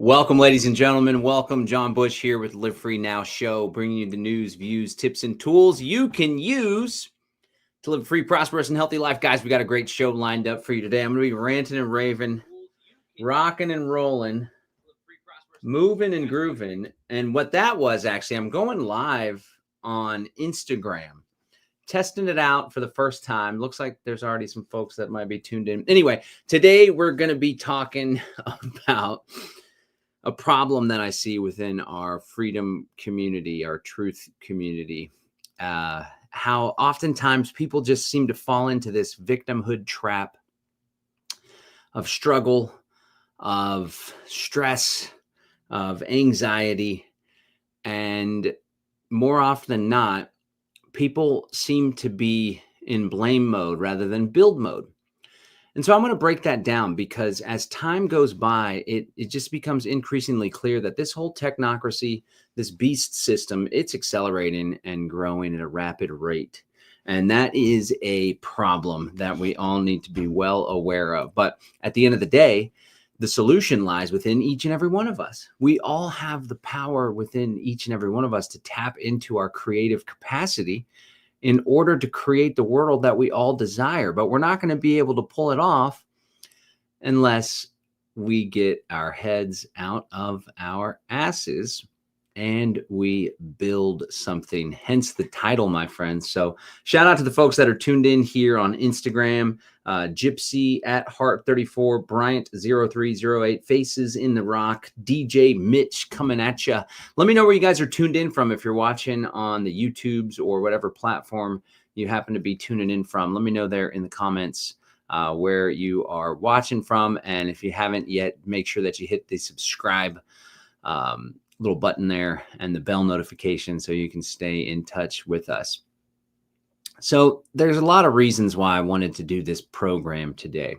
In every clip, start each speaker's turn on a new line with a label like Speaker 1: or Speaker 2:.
Speaker 1: Welcome, ladies and gentlemen. Welcome. John Bush here with Live Free Now Show, bringing you the news, views, tips, and tools you can use to live a free, prosperous, and healthy life. Guys, we got a great show lined up for you today. I'm going to be ranting and raving, rocking and rolling, moving and grooving. And what that was, actually, I'm going live on Instagram, testing it out for the first time. Looks like there's already some folks that might be tuned in. Anyway, today we're going to be talking about a problem that I see within our freedom community, our truth community, how oftentimes people just seem to fall into this victimhood trap of struggle, of stress, of anxiety. And more often than not, people seem to be in blame mode rather than build mode. And so I'm going to break that down because as time goes by, it just becomes increasingly clear that this whole technocracy, this beast system, it's accelerating and growing at a rapid rate. And that is a problem that we all need to be well aware of. But at the end of the day, the solution lies within each and every one of us. We all have the power within each and every one of us to tap into our creative capacity in order to create the world that we all desire. But we're not going to be able to pull it off unless we get our heads out of our asses and we build something. Hence the title, my friends. So shout out to the folks that are tuned in here on Instagram, Gypsy at Heart34, Bryant 0308, Faces in the Rock, DJ Mitch coming at you. Let me know where you guys are tuned in from. If you're watching on the YouTubes or whatever platform you happen to be tuning in from, let me know there in the comments where you are watching from. And if you haven't yet, make sure that you hit the subscribe little button there and the bell notification so you can stay in touch with us. So there's a lot of reasons why I wanted to do this program today.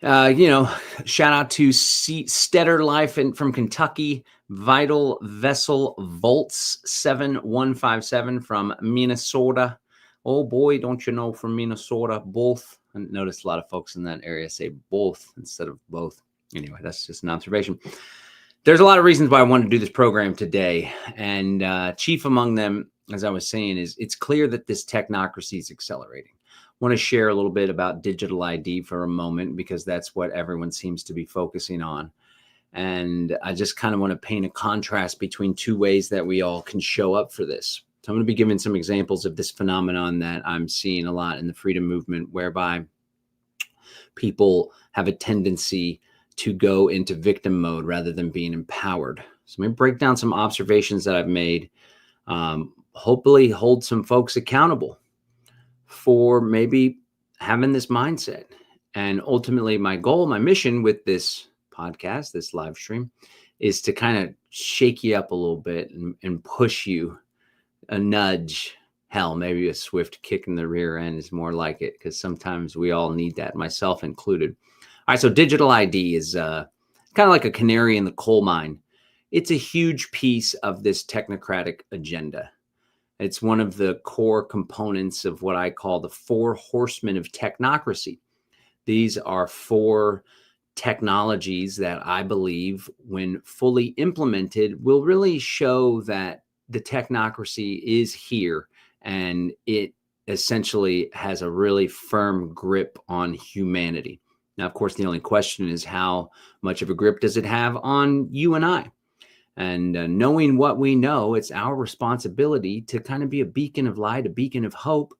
Speaker 1: Shout out to Stetter Life from Kentucky, Vital Vessel Volts 7157 from Minnesota. Oh boy, don't you know, from Minnesota, both. I noticed a lot of folks in that area say both instead of both. Anyway, that's just an observation. There's a lot of reasons why I wanted to do this program today. And chief among them, as I was saying, is it's clear that this technocracy is accelerating. I want to share a little bit about digital ID for a moment because that's what everyone seems to be focusing on. And I just kind of want to paint a contrast between two ways that we all can show up for this. So I'm going to be giving some examples of this phenomenon that I'm seeing a lot in the freedom movement, whereby people have a tendency to go into victim mode rather than being empowered. So let me break down some observations that I've made, hopefully hold some folks accountable for maybe having this mindset. And ultimately my goal, my mission with this podcast, this live stream, is to kind of shake you up a little bit and push you a nudge. Hell, maybe a swift kick in the rear end is more like it, because sometimes we all need that, myself included. All right, so digital ID is kind of like a canary in the coal mine. It's a huge piece of this technocratic agenda. It's one of the core components of what I call the 4 horsemen of technocracy. These are 4 technologies that I believe, when fully implemented, will really show that the technocracy is here and it essentially has a really firm grip on humanity. Now, of course, the only question is how much of a grip does it have on you and I? And knowing what we know, it's our responsibility to kind of be a beacon of light, a beacon of hope,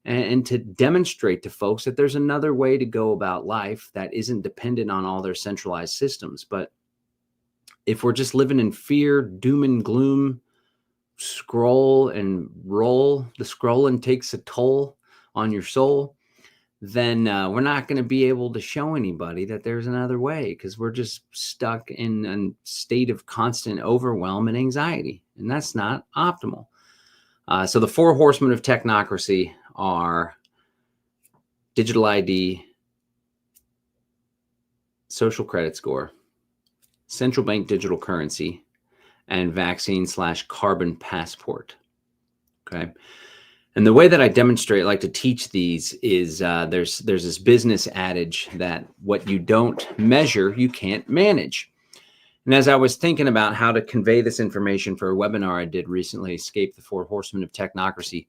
Speaker 1: and to demonstrate to folks that there's another way to go about life that isn't dependent on all their centralized systems. But if we're just living in fear, doom and gloom, scroll and roll, the scrolling takes a toll on your soul, then we're not going to be able to show anybody that there's another way, because we're just stuck in a state of constant overwhelm and anxiety, and that's not optimal. So the 4 horsemen of technocracy are digital ID, social credit score, central bank digital currency, and vaccine/carbon passport. Okay. And the way that I demonstrate, like to teach these, is there's this business adage that what you don't measure, you can't manage. And as I was thinking about how to convey this information for a webinar I did recently, Escape the Four Horsemen of Technocracy,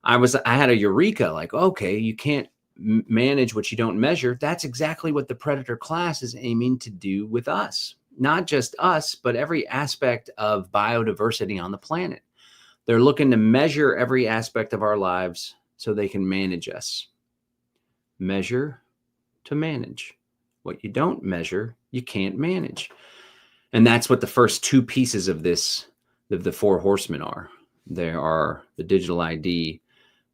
Speaker 1: I had a eureka, like, okay, you can't manage what you don't measure. That's exactly what the predator class is aiming to do with us. Not just us, but every aspect of biodiversity on the planet. They're looking to measure every aspect of our lives so they can manage us. Measure to manage. What you don't measure, you can't manage. And that's what the first two pieces of this, of the four horsemen are. There are the digital ID,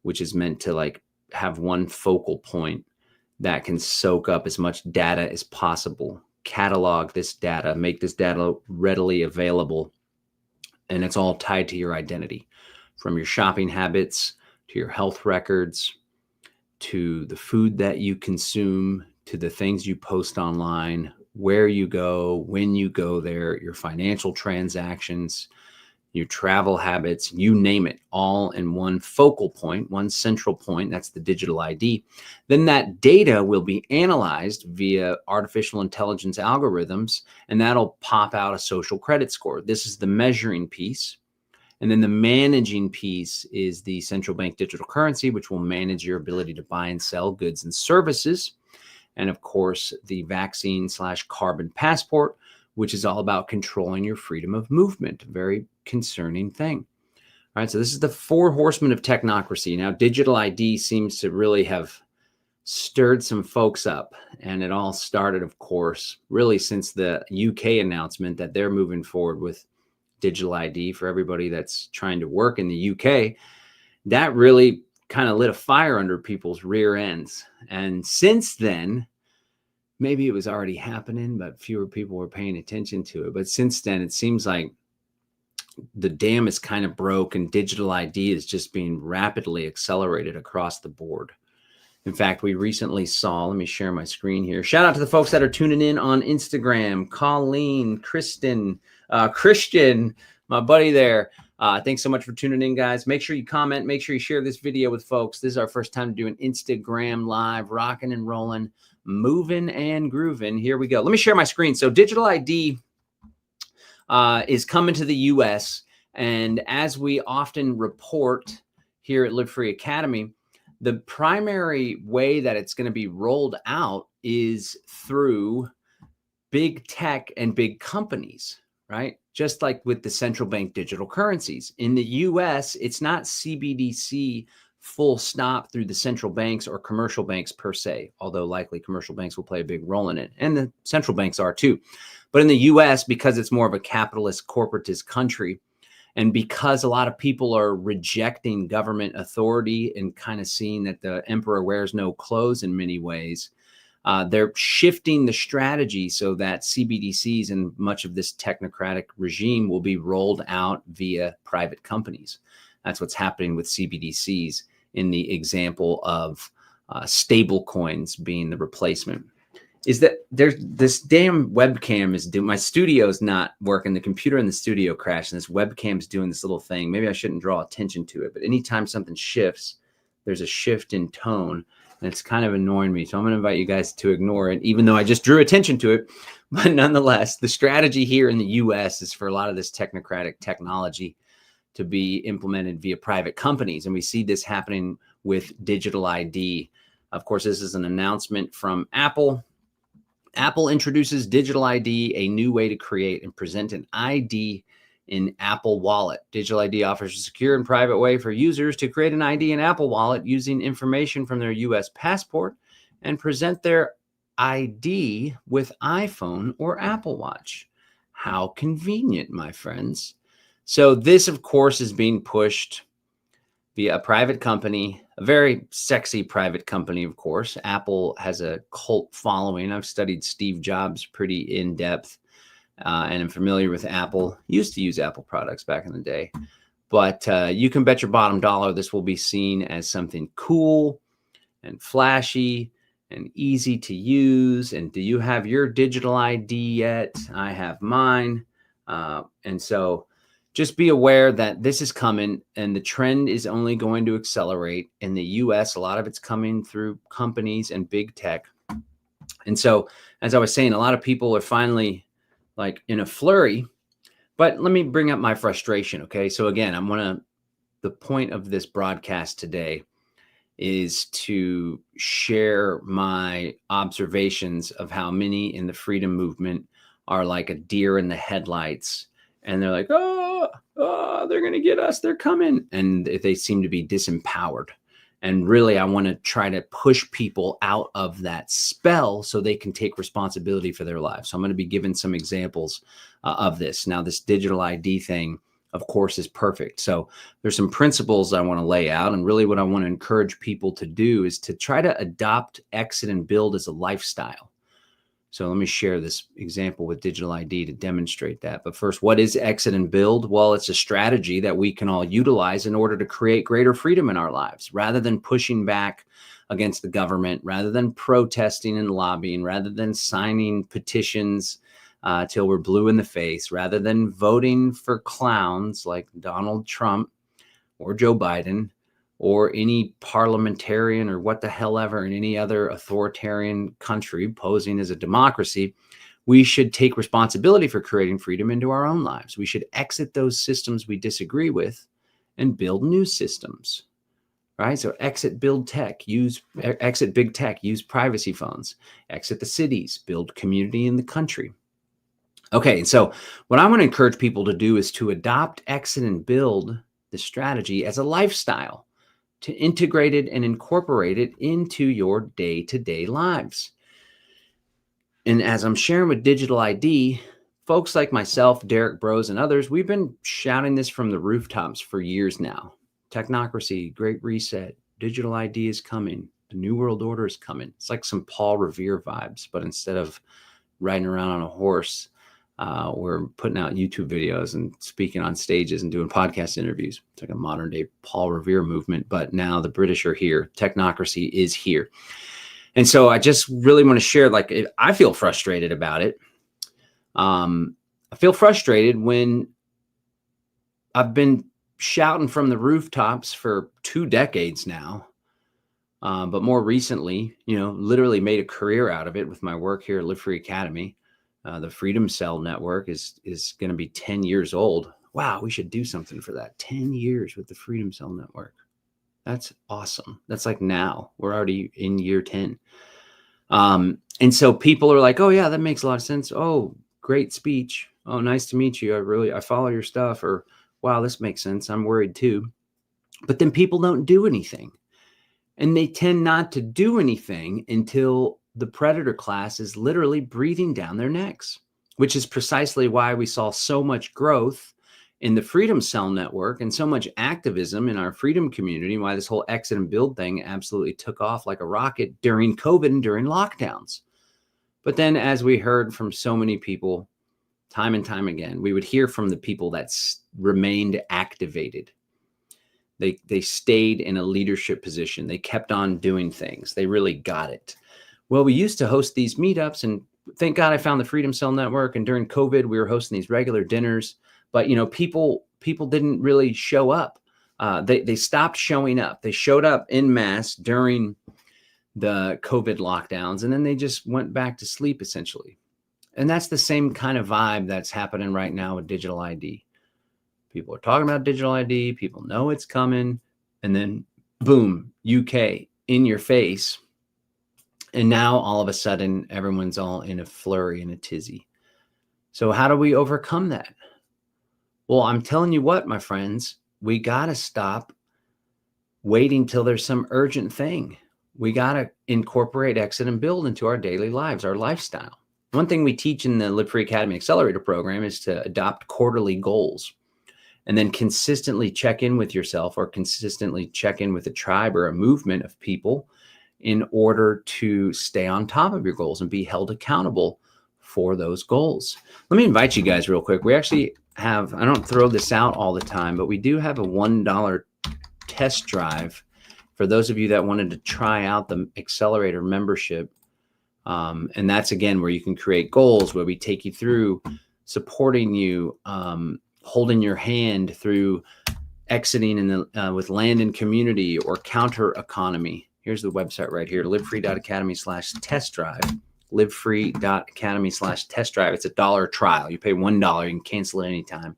Speaker 1: which is meant to like have one focal point that can soak up as much data as possible, catalog this data, make this data readily available. And it's all tied to your identity, from your shopping habits to your health records, to the food that you consume, to the things you post online, where you go, when you go there, your financial transactions, your travel habits, you name it, all in one focal point, one central point. That's the digital ID. Then that data will be analyzed via artificial intelligence algorithms, and that'll pop out a social credit score. This is the measuring piece. And then the managing piece is the central bank digital currency, which will manage your ability to buy and sell goods and services. And of course, the vaccine/carbon passport, which is all about controlling your freedom of movement. A very concerning thing. All right, so this is the four horsemen of technocracy. Now, digital ID seems to really have stirred some folks up. And it all started, of course, really since the UK announcement that they're moving forward with digital ID for everybody that's trying to work in the UK. That really kind of lit a fire under people's rear ends. And since then, maybe it was already happening, but fewer people were paying attention to it. But since then, it seems like the dam is kind of broke and digital ID is just being rapidly accelerated across the board. In fact, we recently saw, let me share my screen here. Shout out to the folks that are tuning in on Instagram, Colleen, Kristen, Christian, my buddy there. Thanks so much for tuning in, guys. Make sure you comment. Make sure you share this video with folks. This is our first time to do an Instagram live, rocking and rolling, moving and grooving. Here we go. Let me share my screen. So digital ID is coming to the US. And as we often report here at Live Free Academy, the primary way that it's going to be rolled out is through big tech and big companies, right? Just like with the central bank digital currencies. In the US, it's not CBDC full stop through the central banks or commercial banks per se, although likely commercial banks will play a big role in it. And the central banks are too. But in the US, because it's more of a capitalist corporatist country, and because a lot of people are rejecting government authority and kind of seeing that the emperor wears no clothes in many ways, they're shifting the strategy so that CBDCs and much of this technocratic regime will be rolled out via private companies. That's what's happening with CBDCs in the example of stable coins being the replacement. Is that there's this damn webcam is doing, my studio's not working. The computer in the studio crashed and this webcam's doing this little thing. Maybe I shouldn't draw attention to it, but anytime something shifts, there's a shift in tone and it's kind of annoying me. So I'm going to invite you guys to ignore it, even though I just drew attention to it. But nonetheless, the strategy here in the US is for a lot of this technocratic technology to be implemented via private companies. And we see this happening with digital ID. Of course, this is an announcement from Apple. Apple introduces digital ID, a new way to create and present an ID in Apple Wallet. Digital ID offers a secure and private way for users to create an ID in Apple Wallet using information from their US passport and present their ID with iPhone or Apple Watch. How convenient, my friends. So this, of course, is being pushed via a private company, a very sexy private company, of course. Apple has a cult following. I've studied Steve Jobs pretty in depth and I'm familiar with Apple. Used to use Apple products back in the day. But you can bet your bottom dollar this will be seen as something cool and flashy and easy to use. And do you have your digital ID yet? I have mine. And so just be aware that this is coming and the trend is only going to accelerate. In the US, a lot of it's coming through companies and big tech. And so, as I was saying, a lot of people are finally like in a flurry. But let me bring up my frustration. Okay. So again, the point of this broadcast today is to share my observations of how many in the freedom movement are like a deer in the headlights. And they're like, oh, they're going to get us. They're coming. And they seem to be disempowered. And really, I want to try to push people out of that spell so they can take responsibility for their lives. So I'm going to be giving some examples of this. Now, this digital ID thing, of course, is perfect. So there's some principles I want to lay out. And really what I want to encourage people to do is to try to adopt, exit, and build as a lifestyle. So let me share this example with digital ID to demonstrate that. But first, what is exit and build? Well, it's a strategy that we can all utilize in order to create greater freedom in our lives, rather than pushing back against the government, rather than protesting and lobbying, rather than signing petitions till we're blue in the face, rather than voting for clowns like Donald Trump or Joe Biden or any parliamentarian or what the hell ever in any other authoritarian country posing as a democracy. We should take responsibility for creating freedom into our own lives. We should exit those systems we disagree with and build new systems, right? So exit, build tech, exit big tech, use privacy phones, exit the cities, build community in the country. Okay, so what I want to encourage people to do is to adopt, exit, and build the strategy as a lifestyle, to integrate it and incorporate it into your day-to-day lives. And as I'm sharing with digital ID, folks like myself, Derek Bros, and others, we've been shouting this from the rooftops for years now. Technocracy, Great Reset, digital ID is coming. The New World Order is coming. It's like some Paul Revere vibes, but instead of riding around on a horse, we're putting out YouTube videos and speaking on stages and doing podcast interviews. It's like a modern day Paul Revere movement, but now the British are here. Technocracy is here. And so I just really want to share, I feel frustrated about it. I feel frustrated when I've been shouting from the rooftops for 2 decades now. But more recently, literally made a career out of it with my work here at Live Free Academy. The Freedom Cell Network is going to be 10 years old. Wow, we should do something for that. 10 years with the Freedom Cell Network. That's awesome. That's like now. We're already in year 10. And so people are like, oh, yeah, that makes a lot of sense. Oh, great speech. Oh, nice to meet you. I follow your stuff. Or, wow, this makes sense. I'm worried too. But then people don't do anything. And they tend not to do anything until the predator class is literally breathing down their necks, which is precisely why we saw so much growth in the Freedom Cell Network and so much activism in our freedom community, why this whole exit and build thing absolutely took off like a rocket during COVID and during lockdowns. But then, as we heard from so many people time and time again, we would hear from the people that remained activated. They stayed in a leadership position. They kept on doing things. They really got it. Well, we used to host these meetups, and thank God I found the Freedom Cell Network. And during COVID, we were hosting these regular dinners. But people didn't really show up. They stopped showing up. They showed up en masse during the COVID lockdowns, and then they just went back to sleep essentially. And that's the same kind of vibe that's happening right now with digital ID. People are talking about digital ID. People know it's coming. And then boom, UK in your face. And now all of a sudden, everyone's all in a flurry and a tizzy. So how do we overcome that? Well, I'm telling you what, my friends, we got to stop waiting till there's some urgent thing. We got to incorporate, exit, and build into our daily lives, our lifestyle. One thing we teach in the Live Free Academy Accelerator program is to adopt quarterly goals and then consistently check in with yourself or consistently check in with a tribe or a movement of people in order to stay on top of your goals and be held accountable for those goals. Let me invite you guys real quick. We actually have, I don't throw this out all the time, but we do have a $1 test drive for those of you that wanted to try out the Accelerator membership. And that's, again, where you can create goals, where we take you through supporting you, holding your hand through exiting with land and community or counter economy. Here's the website right here, livefree.academy/test drive. livefree.academy/test drive. It's $1 trial. You pay $1. You can cancel it anytime.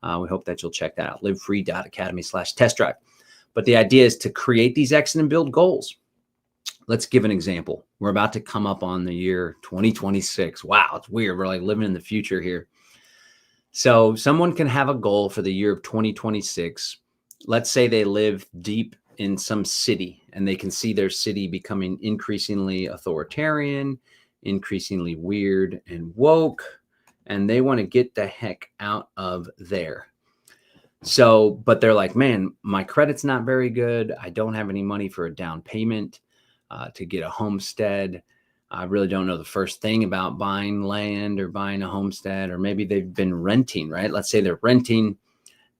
Speaker 1: We hope that you'll check that out. livefree.academy/test drive. But the idea is to create these exit and build goals. Let's give an example. We're about to come up on the year 2026. Wow, it's weird. We're like living in the future here. So someone can have a goal for the year of 2026. Let's say they live deep in some city and they can see their city becoming increasingly authoritarian, increasingly weird and woke, and they want to get the heck out of there. So, but they're like, man, my credit's not very good. I don't have any money for a down payment to get a homestead. I really don't know the first thing about buying land or buying a homestead, or maybe they've been renting, right? Let's say they're renting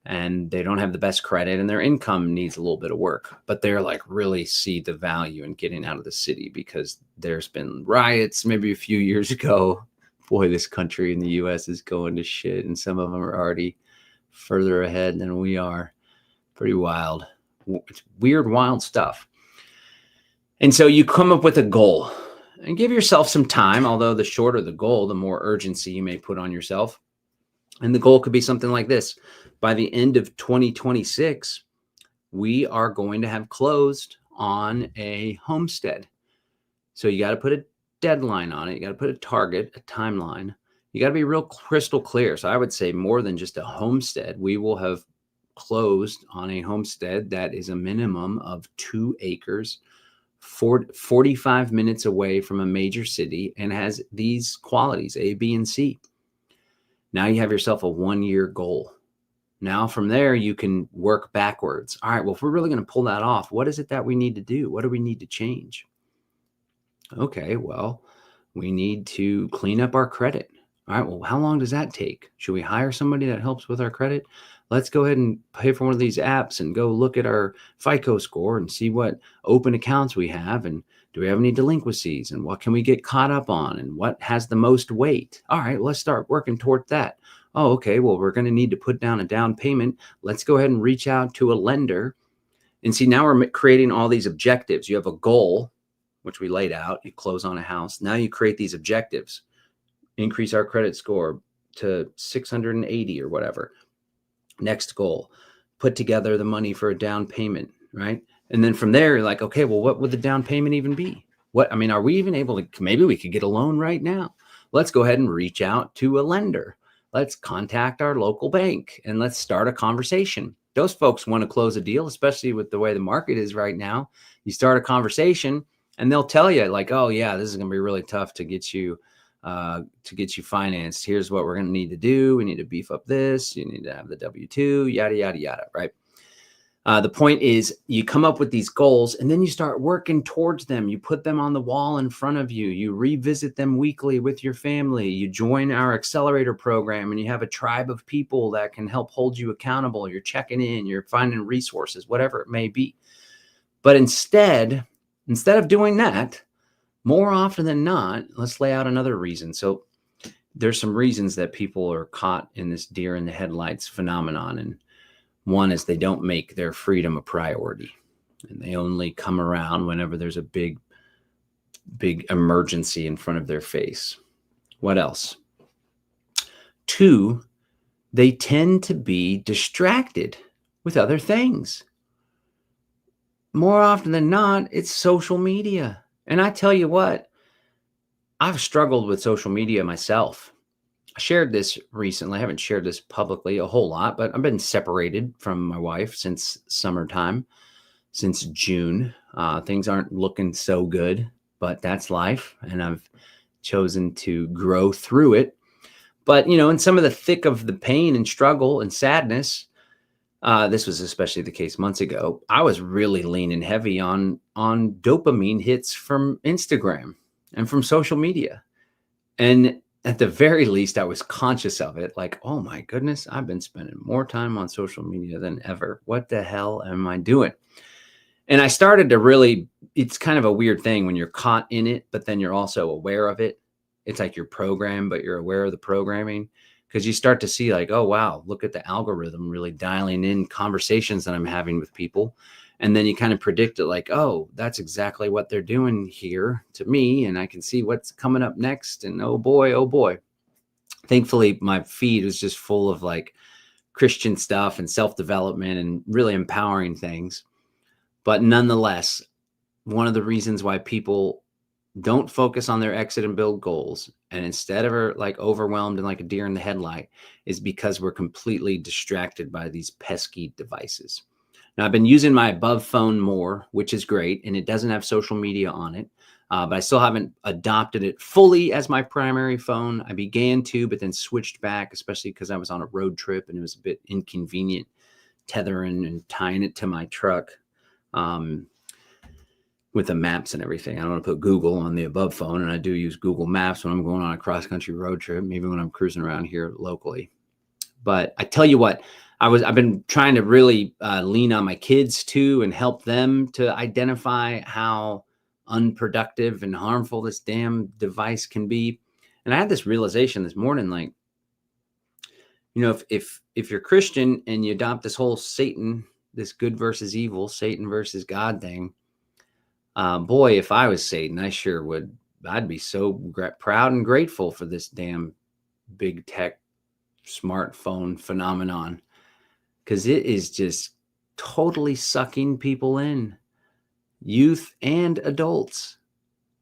Speaker 1: and they don't have the best credit and their income needs a little bit of work, but they're like really see the value in getting out of the city because there's been riots maybe a few years ago. Boy, this country in the US is going to shit, and some of them are already further ahead than we are. Pretty wild. It's weird, wild stuff. And so you come up with a goal and give yourself some time, although the shorter the goal, the more urgency you may put on yourself. And the goal could be something like this. By the end of 2026, we are going to have closed on a homestead. So you got to put a deadline on it. You got to put a target, a timeline. You got to be real crystal clear. So I would say more than just a homestead. We will have closed on a homestead that is a minimum of 2 acres, 45 minutes away from a major city, and has these qualities, A, B, and C. Now you have yourself a 1-year goal. Now from there, you can work backwards. All right, well, if we're really going to pull that off, what is it that we need to do? What do we need to change? Okay, well, we need to clean up our credit. All right, well, how long does that take? Should we hire somebody that helps with our credit? Let's go ahead and pay for one of these apps and go look at our FICO score and see what open accounts we have, and do we have any delinquencies, and what can we get caught up on, and what has the most weight. All right, let's start working toward that. Oh, okay, well, we're going to need to put down a down payment. Let's go ahead and reach out to a lender. And see, now we're creating all these objectives. You have a goal, which we laid out. You close on a house. Now you create these objectives. Increase our credit score to 680 or whatever. Next goal, put together the money for a down payment, right? And then from there, you're like, okay, well, what would the down payment even be? Are we even able to, maybe we could get a loan right now. Let's go ahead and reach out to a lender. Let's contact our local bank and let's start a conversation. Those folks want to close a deal, especially with the way the market is right now. You start a conversation and they'll tell you like, oh yeah, this is going to be really tough to get you financed. Here's what we're going to need to do. We need to beef up this. You need to have the W-2, yada, yada, yada, right? The point is you come up with these goals and then you start working towards them. You put them on the wall in front of you. You revisit them weekly with your family. You join our accelerator program and you have a tribe of people that can help hold you accountable. You're checking in, you're finding resources, whatever it may be. But instead of doing that, more often than not, let's lay out another reason. So there's some reasons that people are caught in this deer in the headlights phenomenon. And one is they don't make their freedom a priority. And they only come around whenever there's a big emergency in front of their face. What else? 2, they tend to be distracted with other things. More often than not, it's social media. And I tell you what, I've struggled with social media myself. I shared this recently. I haven't shared this publicly a whole lot, but I've been separated from my wife since summertime, since June. Things aren't looking so good, but that's life. And I've chosen to grow through it. But, in some of the thick of the pain and struggle and sadness, this was especially the case months ago, I was really leaning heavy on dopamine hits from Instagram and from social media. And at the very least, I was conscious of it. Like, oh my goodness, I've been spending more time on social media than ever. What the hell am I doing? And I started to really, it's kind of a weird thing when you're caught in it, but then you're also aware of it. It's like you're programmed, but you're aware of the programming. Because you start to see like, oh, wow, look at the algorithm really dialing in conversations that I'm having with people. And then you kind of predict it like, oh, that's exactly what they're doing here to me. And I can see what's coming up next. And oh boy, oh boy. Thankfully, my feed was just full of like Christian stuff and self-development and really empowering things. But nonetheless, one of the reasons why people don't focus on their exit and build goals, and instead of are like overwhelmed and like a deer in the headlight, is because we're completely distracted by these pesky devices. Now, I've been using my above phone more, which is great, and it doesn't have social media on it, but I still haven't adopted it fully as my primary phone. I began to, but then switched back, especially because I was on a road trip and it was a bit inconvenient tethering and tying it to my truck. With the maps and everything. I don't want to put Google on the above phone, and I do use Google Maps when I'm going on a cross-country road trip, maybe when I'm cruising around here locally. But I tell you what, I've been trying to really lean on my kids too and help them to identify how unproductive and harmful this damn device can be. And I had this realization this morning, like, you know, if you're Christian and you adopt this whole Satan, this good versus evil, Satan versus God thing, boy, if I was Satan, I sure would. I'd be so proud and grateful for this damn big tech smartphone phenomenon, because it is just totally sucking people in, youth and adults,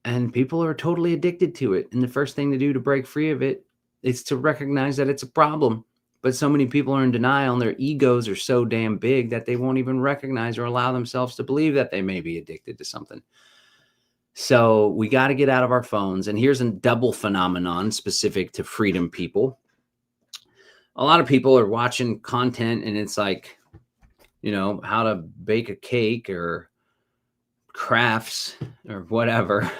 Speaker 1: and people are totally addicted to it. And the first thing to do to break free of it is to recognize that it's a problem. But so many people are in denial, and their egos are so damn big that they won't even recognize or allow themselves to believe that they may be addicted to something. So we got to get out of our phones. And here's a double phenomenon specific to freedom people. A lot of people are watching content and it's like, you know, how to bake a cake or crafts or whatever.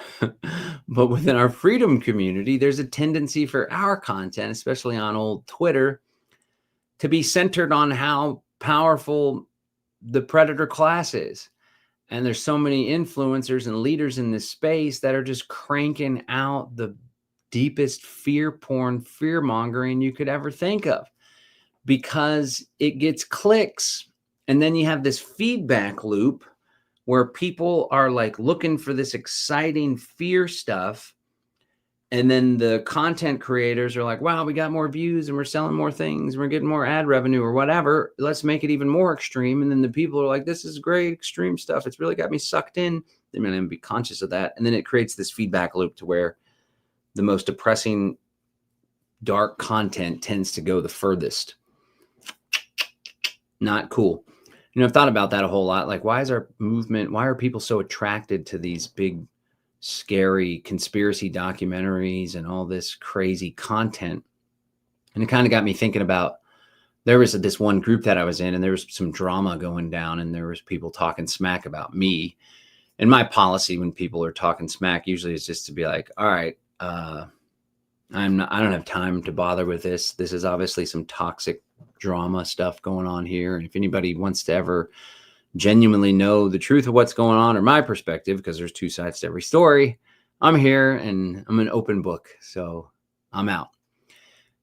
Speaker 1: But within our freedom community, there's a tendency for our content, especially on old Twitter, to be centered on how powerful the predator class is. And there's so many influencers and leaders in this space that are just cranking out the deepest fear porn, fear mongering you could ever think of, because it gets clicks. And then you have this feedback loop where people are like looking for this exciting fear stuff. And then the content creators are like, wow, we got more views and we're selling more things. We're getting more ad revenue or whatever. Let's make it even more extreme. And then the people are like, this is great extreme stuff. It's really got me sucked in. They may not even be conscious of that. And then it creates this feedback loop to where the most depressing, dark content tends to go the furthest. Not cool. You know, I've thought about that a whole lot. Like, why is our movement, why are people so attracted to these big, scary conspiracy documentaries and all this crazy content? And it kind of got me thinking about, there was this one group that I was in, and there was some drama going down, and there was people talking smack about me. And my policy when people are talking smack usually is just to be like, all right, I don't have time to bother with this. This is obviously some toxic drama stuff going on here. And if anybody wants to ever genuinely know the truth of what's going on or my perspective, because there's two sides to every story, I'm here and I'm an open book. So I'm out.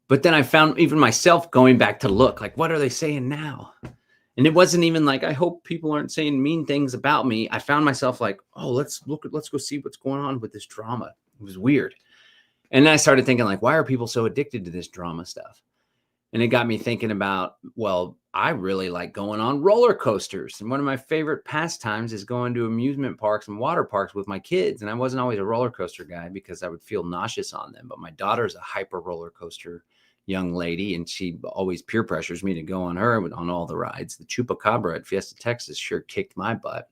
Speaker 1: But then I found even myself going back to look, like, what are they saying now? And it wasn't even like, I hope people aren't saying mean things about me. I found myself like, oh, let's go see what's going on with this drama. It was weird. And then I started thinking, like, why are people so addicted to this drama stuff? And it got me thinking about, well, I really like going on roller coasters. And one of my favorite pastimes is going to amusement parks and water parks with my kids. And I wasn't always a roller coaster guy because I would feel nauseous on them. But my daughter's a hyper roller coaster young lady, and she always peer pressures me to go on her on all the rides. The Chupacabra at Fiesta, Texas sure kicked my butt.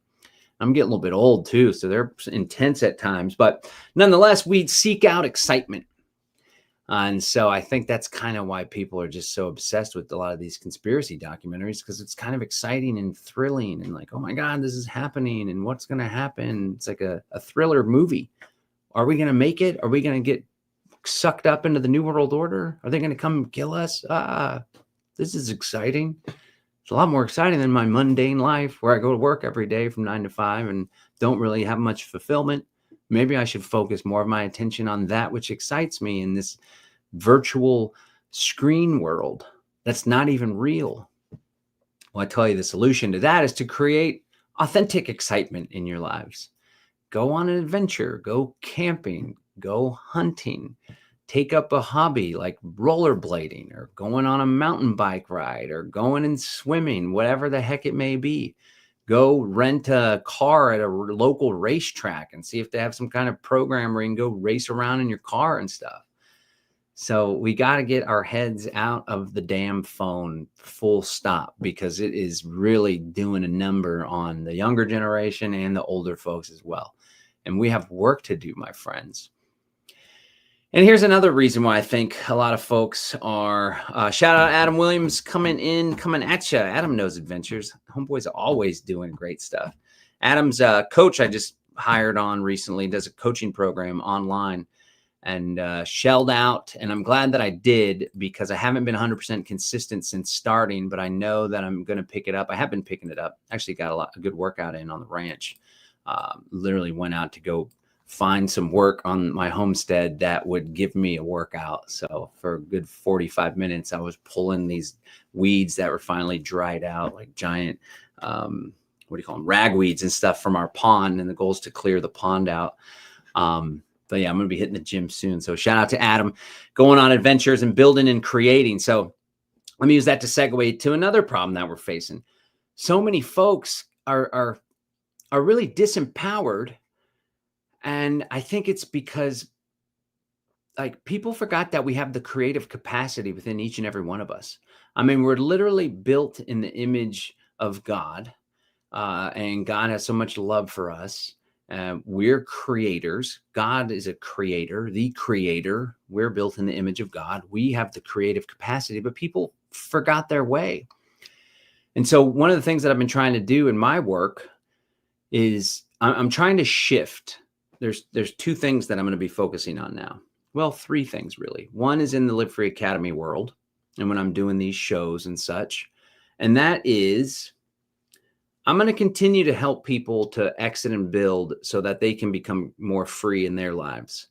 Speaker 1: I'm getting a little bit old too, so they're intense at times. But nonetheless, we seek out excitement. And so I think that's kind of why people are just so obsessed with a lot of these conspiracy documentaries, because it's kind of exciting and thrilling and like, oh my God, this is happening and what's going to happen. It's like a thriller movie. Are we going to make it? Are we going to get sucked up into the New World Order? Are they going to come kill us? This is exciting. It's a lot more exciting than my mundane life where I go to work every day from 9 to 5 and don't really have much fulfillment. Maybe I should focus more of my attention on that which excites me in this virtual screen world that's not even real. Well, I tell you, the solution to that is to create authentic excitement in your lives. Go on an adventure, go camping, go hunting, take up a hobby like rollerblading or going on a mountain bike ride or going and swimming, whatever the heck it may be. Go rent a car at a local racetrack and see if they have some kind of program where you can go race around in your car and stuff. So we got to get our heads out of the damn phone, full stop, because it is really doing a number on the younger generation and the older folks as well. And we have work to do, my friends. And here's another reason why I think a lot of folks are, shout out Adam Williams coming at you. Adam knows adventures. Homeboy's always doing great stuff. Adam's a coach I just hired on recently, does a coaching program online, and shelled out. And I'm glad that I did, because I haven't been 100% consistent since starting, but I know that I'm going to pick it up. I have been picking it up. Actually got a good workout in on the ranch. Literally went out to go find some work on my homestead that would give me a workout. So for a good 45 minutes, I was pulling these weeds that were finally dried out, like giant, what do you call them, ragweeds and stuff from our pond. And the goal is to clear the pond out. But yeah, I'm going to be hitting the gym soon. So shout out to Adam, going on adventures and building and creating. So let me use that to segue to another problem that we're facing. So many folks are really disempowered. And I think it's because, like, people forgot that we have the creative capacity within each and every one of us. I mean, we're literally built in the image of God, and God has so much love for us. We're creators. God is a creator, the creator. We're built in the image of God. We have the creative capacity, but people forgot their way. And so one of the things that I've been trying to do in my work is I'm trying to shift. There's two things that I'm going to be focusing on now. Well, three things really. One is in the Live Free Academy world, and when I'm doing these shows and such, and that is I'm going to continue to help people to exit and build so that they can become more free in their lives.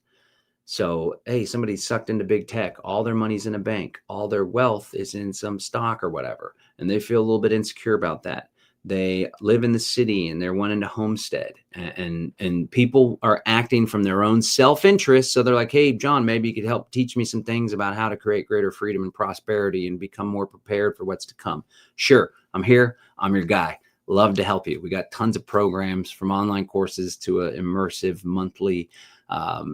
Speaker 1: So, hey, somebody's sucked into big tech, all their money's in a bank, all their wealth is in some stock or whatever, and they feel a little bit insecure about that. They live in the city and they're wanting to homestead, and people are acting from their own self-interest. So they're like, hey, John, maybe you could help teach me some things about how to create greater freedom and prosperity and become more prepared for what's to come. Sure, I'm here. I'm your guy. Love to help you. We got tons of programs, from online courses to an immersive monthly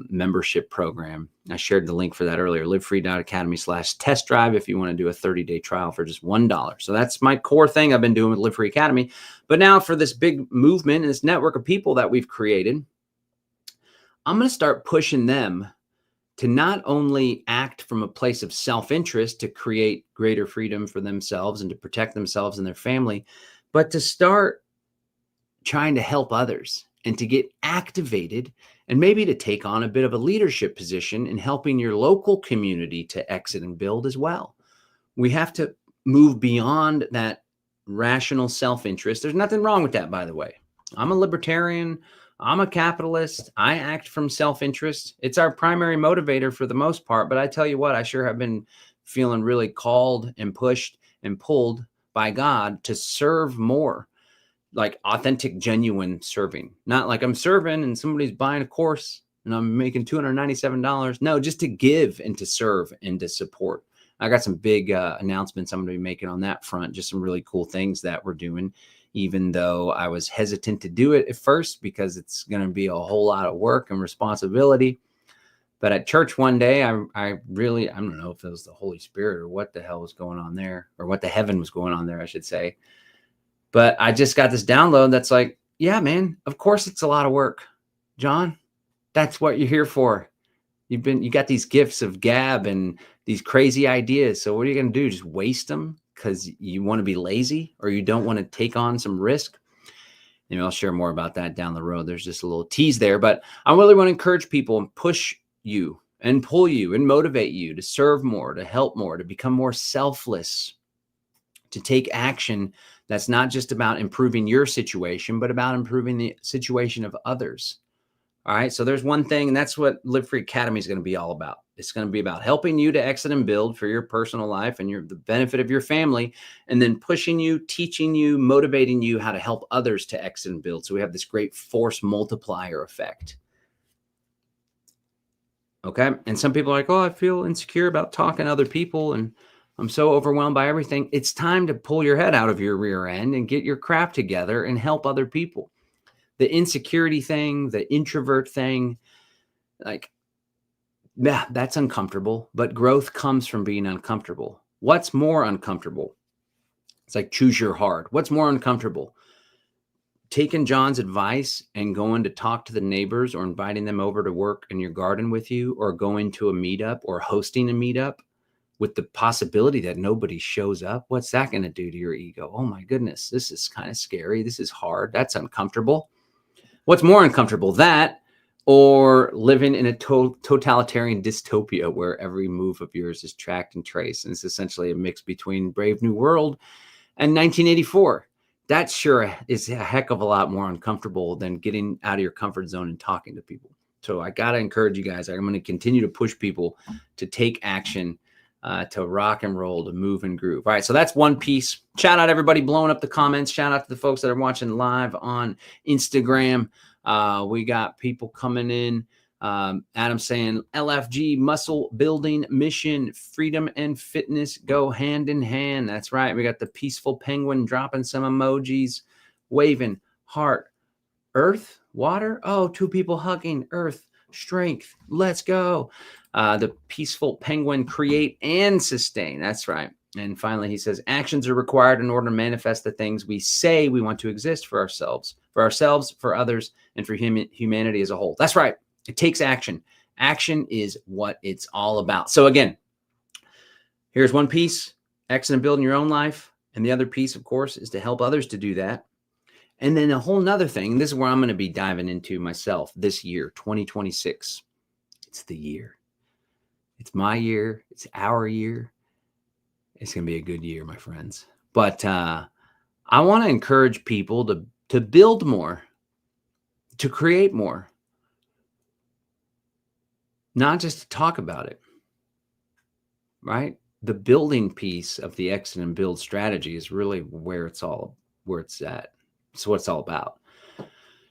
Speaker 1: membership program. I shared the link for that earlier, livefree.academy/test drive, if you want to do a 30-day trial for just $1. So that's my core thing I've been doing with Live Free Academy. But now for this big movement and this network of people that we've created, I'm going to start pushing them to not only act from a place of self-interest to create greater freedom for themselves and to protect themselves and their family, but to start trying to help others and to get activated, and maybe to take on a bit of a leadership position in helping your local community to exit and build as well. We have to move beyond that rational self-interest. There's nothing wrong with that, by the way. I'm a libertarian. I'm a capitalist. I act from self-interest. It's our primary motivator for the most part. But I tell you what, I sure have been feeling really called and pushed and pulled by God to serve more, like authentic, genuine serving. Not like I'm serving and somebody's buying a course and I'm making $297. No, just to give and to serve and to support. I got some big announcements I'm going to be making on that front. Just some really cool things that we're doing, even though I was hesitant to do it at first because it's going to be a whole lot of work and responsibility. But at church one day, I don't know if it was the Holy Spirit or what the hell was going on there, or what the heaven was going on there, I should say. But I just got this download that's like, yeah, man, of course it's a lot of work. John, that's what you're here for. You got these gifts of gab and these crazy ideas. So what are you going to do? Just waste them because you want to be lazy or you don't want to take on some risk? And I'll share more about that down the road. There's just a little tease there, but I really want to encourage people and push you and pull you and motivate you to serve more, to help more, to become more selfless, to take action that's not just about improving your situation, but about improving the situation of others. All right. So there's one thing, and that's what Live Free Academy is going to be all about. It's going to be about helping you to exit and build for your personal life and the benefit of your family, and then pushing you, teaching you, motivating you how to help others to exit and build. So we have this great force multiplier effect. Okay. And some people are like, oh, I feel insecure about talking to other people and I'm so overwhelmed by everything. It's time to pull your head out of your rear end and get your crap together and help other people. The insecurity thing, the introvert thing, like, yeah, that's uncomfortable, but growth comes from being uncomfortable. What's more uncomfortable? It's like choose your heart. What's more uncomfortable? Taking John's advice and going to talk to the neighbors or inviting them over to work in your garden with you, or going to a meetup or hosting a meetup with the possibility that nobody shows up? What's that going to do to your ego? Oh my goodness, this is kind of scary. This is hard. That's uncomfortable. What's more uncomfortable, that or living in a totalitarian dystopia where every move of yours is tracked and traced? And it's essentially a mix between Brave New World and 1984. That sure is a heck of a lot more uncomfortable than getting out of your comfort zone and talking to people. So I got to encourage you guys. I'm going to continue to push people to take action, to rock and roll, to move and groove. All right, so that's one piece. Shout out everybody blowing up the comments. Shout out to the folks that are watching live on Instagram. We got people coming in. Adam saying LFG, muscle building mission, freedom and fitness go hand in hand. That's right. We got the peaceful penguin dropping some emojis, waving, heart, earth, water. Oh, two people hugging, earth, strength. Let's go. The peaceful penguin, create and sustain. That's right. And finally, he says, actions are required in order to manifest the things we say we want to exist for ourselves, for others, and for humanity as a whole. That's right. It takes action. Action is what it's all about. So again, here's one piece, exit and build in your own life. And the other piece, of course, is to help others to do that. And then a whole nother thing, this is where I'm going to be diving into myself this year, 2026. It's the year. It's my year. It's our year. It's going to be a good year, my friends. But I want to encourage people to build more, to create more, not just to talk about it, right? The building piece of the exit and build strategy is really where it's at. It's what it's all about.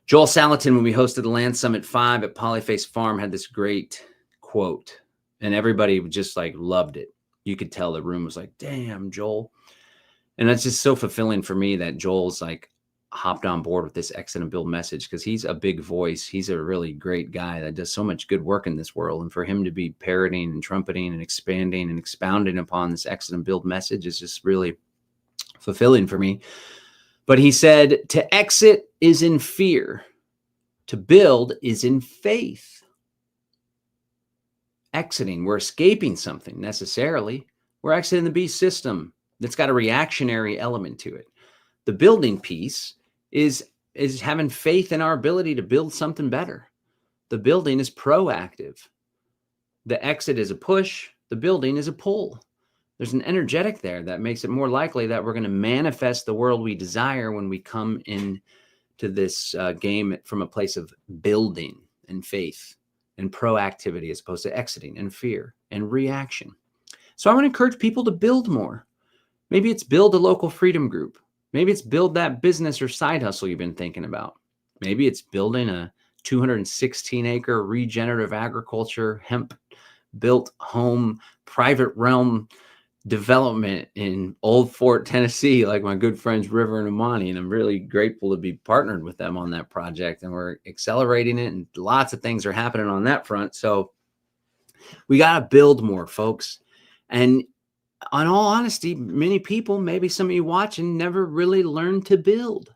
Speaker 1: Joel Salatin, when we hosted the Land Summit 5 at Polyface Farm, had this great quote, and everybody just like loved it. You could tell the room was like, damn, Joel. And that's just so fulfilling for me that Joel's like hopped on board with this exit and build message, because he's a big voice. He's a really great guy that does so much good work in this world. And for him to be parroting and trumpeting and expanding and expounding upon this exit and build message is just really fulfilling for me. But he said, to exit is in fear. To build is in faith. Exiting, we're escaping something necessarily. We're exiting the beast system that's got a reactionary element to it. The building piece is having faith in our ability to build something better. The building is proactive. The exit is a push. The building is a pull. There's an energetic there that makes it more likely that we're going to manifest the world we desire when we come in to this game from a place of building and faith and proactivity, as opposed to exiting and fear and reaction. So I want to encourage people to build more. Maybe it's build a local freedom group. Maybe it's build that business or side hustle you've been thinking about. Maybe it's building a 216-acre regenerative agriculture, hemp-built home, private realm development in Old Fort, Tennessee, like my good friends River and Amani. And I'm really grateful to be partnered with them on that project. And we're accelerating it, and lots of things are happening on that front. So we got to build more, folks. And in all honesty, many people, maybe some of you watching, never really learned to build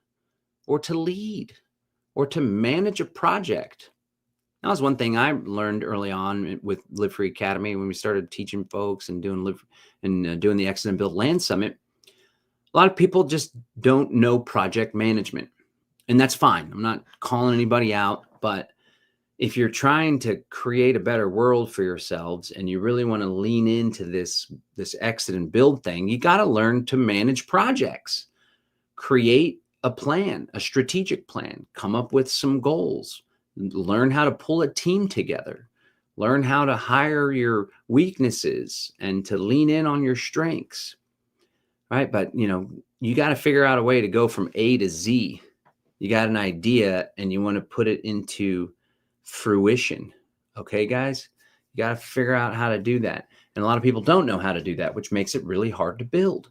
Speaker 1: or to lead or to manage a project. That was one thing I learned early on with Live Free Academy when we started teaching folks and doing the Exit and Build Land Summit. A lot of people just don't know project management, and that's fine. I'm not calling anybody out, but if you're trying to create a better world for yourselves and you really want to lean into this exit and build thing, you got to learn to manage projects, create a plan, a strategic plan, come up with some goals, Learn how to pull a team together. Learn how to hire your weaknesses and to lean in on your strengths, right? But, you got to figure out a way to go from A to Z. You got an idea and you want to put it into fruition. Okay, guys? You got to figure out how to do that. And a lot of people don't know how to do that, which makes it really hard to build.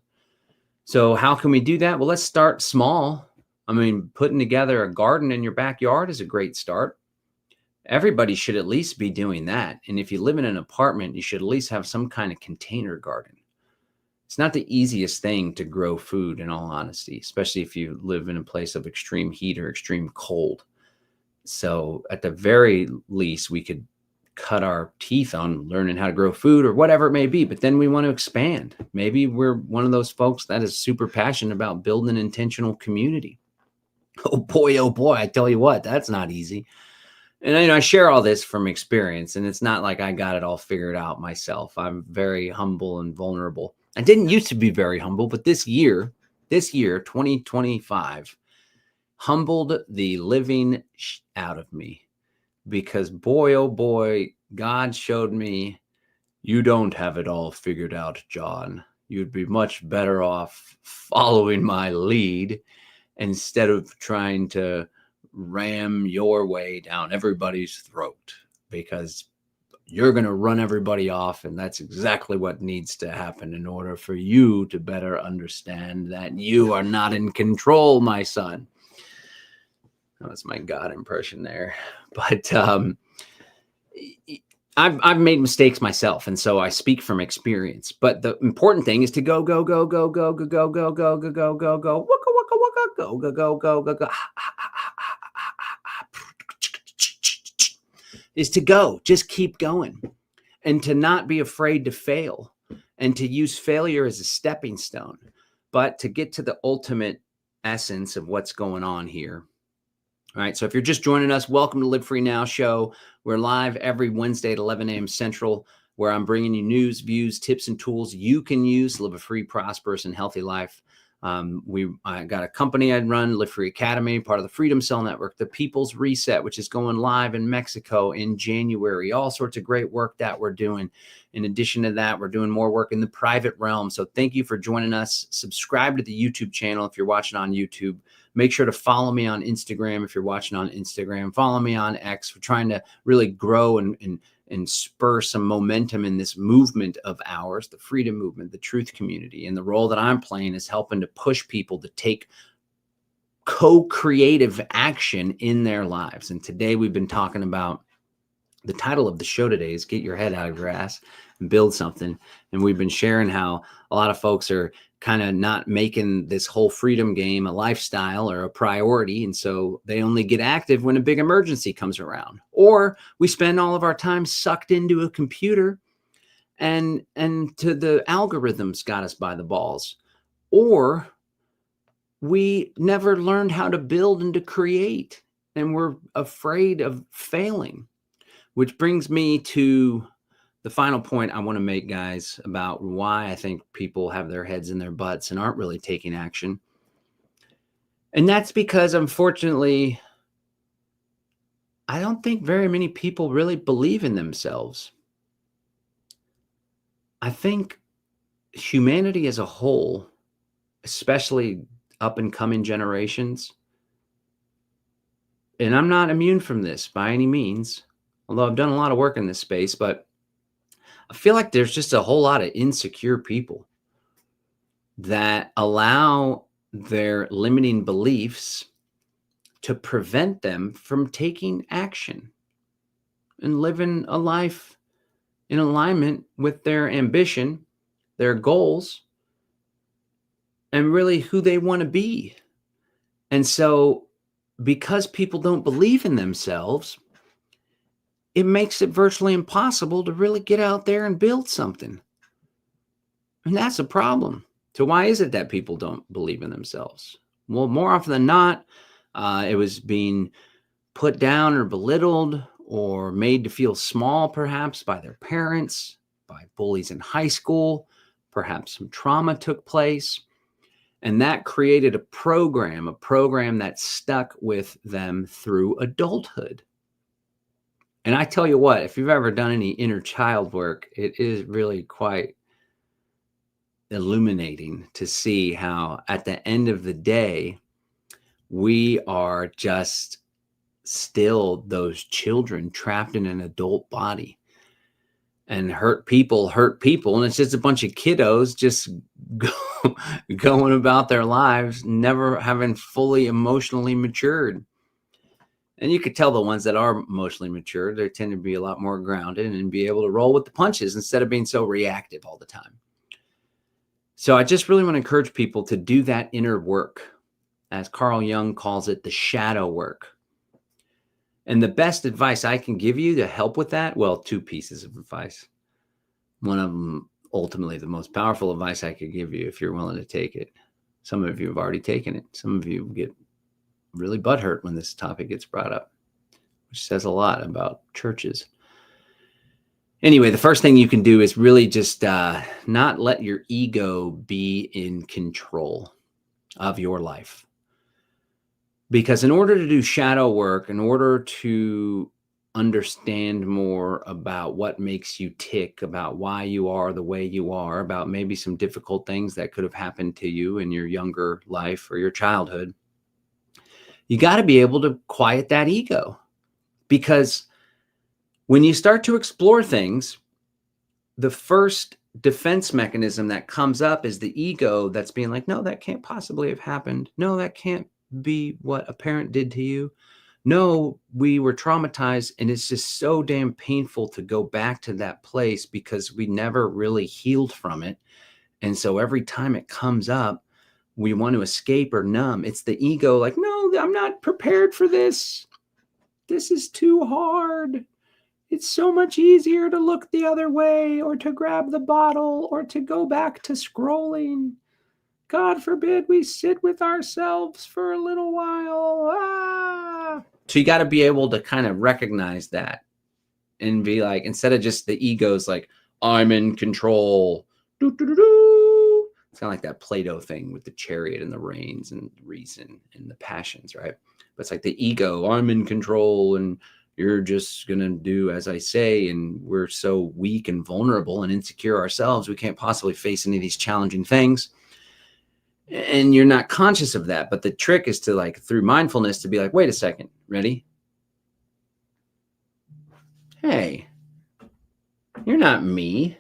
Speaker 1: So how can we do that? Well, let's start small. I mean, putting together a garden in your backyard is a great start. Everybody should at least be doing that. And if you live in an apartment, you should at least have some kind of container garden. It's not the easiest thing to grow food, in all honesty, especially if you live in a place of extreme heat or extreme cold. So at the very least, we could cut our teeth on learning how to grow food or whatever it may be, but then we want to expand. Maybe we're one of those folks that is super passionate about building an intentional community. Oh boy, I tell you what, that's not easy. And I share all this from experience, and it's not like I got it all figured out myself. I'm very humble and vulnerable. I didn't used to be very humble, but this year, 2025, humbled the living out of me. Because boy, oh boy, God showed me, you don't have it all figured out, John. You'd be much better off following my lead instead of trying to ram your way down everybody's throat, because you're going to run everybody off. And that's exactly what needs to happen in order for you to better understand that you are not in control, my son. That was my God impression there. But I've made mistakes myself, and so I speak from experience. But the important thing is to go, go, go, go, go, go, go, go, go, go, go, go, go, waka, waka, waka, go, go, go, go, go, go, is to go. Just keep going, and to not be afraid to fail, and to use failure as a stepping stone, but to get to the ultimate essence of what's going on here. All right. So if you're just joining us, welcome to Live Free Now show. We're live every Wednesday at 11 a.m. Central, where I'm bringing you news, views, tips, and tools you can use to live a free, prosperous, and healthy life. I got a company I run, Live Free Academy, part of the Freedom Cell Network, the People's Reset, which is going live in Mexico in January. All sorts of great work that we're doing. In addition to that, we're doing more work in the private realm. So thank you for joining us. Subscribe to the YouTube channel if you're watching on YouTube. Make sure to follow me on Instagram if you're watching on Instagram. Follow me on X. We're trying to really grow and spur some momentum in this movement of ours, the freedom movement, the truth community. And the role that I'm playing is helping to push people to take co-creative action in their lives. And today we've been talking about, the title of the show today is Get Your Head Out of Your Ass and Build Something. And we've been sharing how a lot of folks are kind of not making this whole freedom game a lifestyle or a priority. And so they only get active when a big emergency comes around. Or we spend all of our time sucked into a computer and to the algorithms got us by the balls. Or we never learned how to build and to create, and we're afraid of failing. Which brings me to the final point I want to make, guys, about why I think people have their heads in their butts and aren't really taking action. And that's because, unfortunately, I don't think very many people really believe in themselves. I think humanity as a whole, especially up and coming generations, and I'm not immune from this by any means, although I've done a lot of work in this space, but I feel like there's just a whole lot of insecure people that allow their limiting beliefs to prevent them from taking action and living a life in alignment with their ambition, their goals, and really who they want to be. And so because people don't believe in themselves, it makes it virtually impossible to really get out there and build something. And that's a problem. So why is it that people don't believe in themselves? Well, more often than not, it was being put down or belittled or made to feel small, perhaps by their parents, by bullies in high school. Perhaps some trauma took place. And that created a program that stuck with them through adulthood. And I tell you what, if you've ever done any inner child work, it is really quite illuminating to see how at the end of the day, we are just still those children trapped in an adult body. And hurt people, and it's just a bunch of kiddos just going about their lives, never having fully emotionally matured. And you could tell the ones that are emotionally mature, they tend to be a lot more grounded and be able to roll with the punches instead of being so reactive all the time. So I just really want to encourage people to do that inner work, as Carl Jung calls it, the shadow work. And the best advice I can give you to help with that, well, two pieces of advice. One of them, ultimately, the most powerful advice I could give you if you're willing to take it. Some of you have already taken it. Some of you get really butthurt when this topic gets brought up, which says a lot about churches. Anyway, the first thing you can do is really just not let your ego be in control of your life. Because in order to do shadow work, in order to understand more about what makes you tick, about why you are the way you are, about maybe some difficult things that could have happened to you in your younger life or your childhood, you got to be able to quiet that ego. Because when you start to explore things, the first defense mechanism that comes up is the ego that's being like, no, that can't possibly have happened. No, that can't be what a parent did to you. No, we were traumatized, and it's just so damn painful to go back to that place because we never really healed from it. And so every time it comes up, we want to escape or numb. It's the ego like, no, I'm not prepared for this. This is too hard. It's so much easier to look the other way or to grab the bottle or to go back to scrolling. God forbid we sit with ourselves for a little while. Ah. So you got to be able to kind of recognize that and be like, instead of just the ego's like, I'm in control. Doo, doo, doo, doo. It's kind of like that Plato thing with the chariot and the reins and reason and the passions, right? But it's like the ego, I'm in control and you're just going to do as I say. And we're so weak and vulnerable and insecure ourselves, we can't possibly face any of these challenging things. And you're not conscious of that. But the trick is to, like, through mindfulness, to be like, wait a second, ready? Hey, you're not me.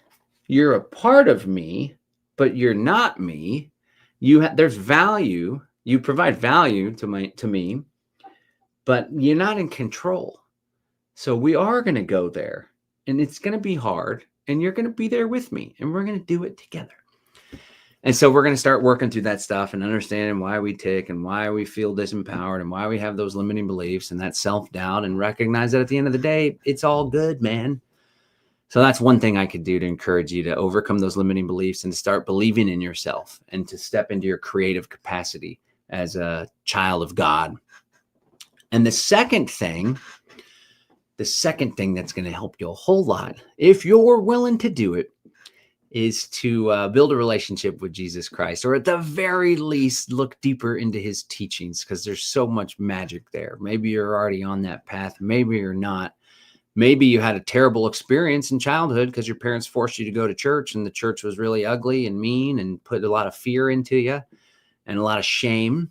Speaker 1: You're a part of me, but you're not me. There's value. You provide value to me, but you're not in control. So we are going to go there, and it's going to be hard, and you're going to be there with me, and we're going to do it together. And so we're going to start working through that stuff and understanding why we tick and why we feel disempowered and why we have those limiting beliefs and that self-doubt, and recognize that at the end of the day, it's all good, man. So that's one thing I could do to encourage you to overcome those limiting beliefs and to start believing in yourself and to step into your creative capacity as a child of God. And the second thing that's going to help you a whole lot, if you're willing to do it, is to build a relationship with Jesus Christ, or at the very least, look deeper into his teachings, because there's so much magic there. Maybe you're already on that path. Maybe you're not. Maybe you had a terrible experience in childhood because your parents forced you to go to church, and the church was really ugly and mean and put a lot of fear into you and a lot of shame.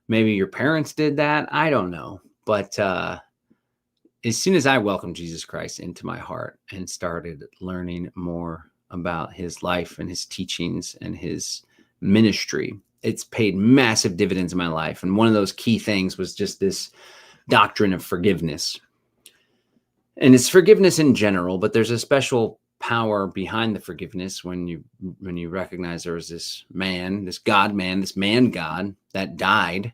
Speaker 1: Maybe your parents did that. I don't know. But as soon as I welcomed Jesus Christ into my heart and started learning more about his life and his teachings and his ministry, it's paid massive dividends in my life. And one of those key things was just this doctrine of forgiveness. And it's forgiveness in general, but there's a special power behind the forgiveness when you recognize there was this man, this God man, this man God that died